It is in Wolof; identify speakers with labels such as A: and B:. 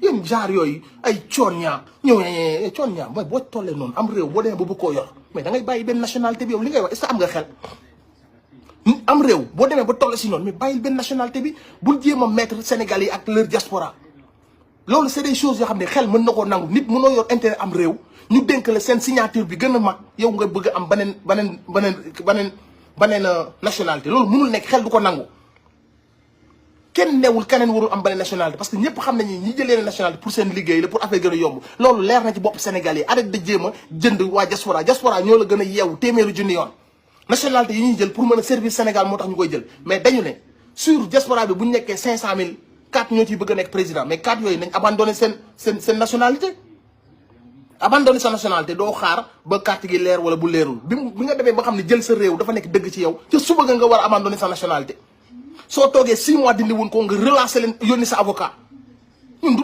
A: yéen genre yooyu ay coon ñaa ñëw coon ñaa mooy boo tollee noonu am réew boo demee ba bëgg koo yor mais da ngay bàyyi benn nationalité bi yow li ngay wax est-ce que am nga xel am réew boo demee ba toll si noonu mais bàyyil benn nationalité bi bul jéem a mettre Sénégal yi ak leur diaspora loolu c'est des choses yoo xam ne xel mën na koo nangu nit mënoo yor intérêt am réew ñu dénk la seen signature bi gën a mag yow nga bëgg am beneen nationalité loolu mënul nekk xel du ko nangu kenn newul keneen warul am beneen nationalité parce que ñëpp xam nañu ñi jëlee nationalité pour seen liggéey la pour affaire gën a yomb loolu leer na ci bopp Sénégal yi arrête de jéem a jënd waa diaspora ñoo la gën a yeewu téeméeri junni yoon nationalité yi ñuy jël pour mën a servir Sénégal moo tax ñu koy jël mais dañu ne sur diaspora bi bu ñu nekkee 500000 4 ñoo ciy bëgg a nekk président mais 4 yooyu nañ abandonné seen nationalité abandonné sa nationalité doo xaar ba carte gi leer wala bu leerul bi nga demee ba xam ne jël sa réew dafa nekk dëgg ci yow ca suba nga war a abandonné sa nationalité soo toogee 6 mois dindi wuñ ko nga relancer leen yónni sa avocat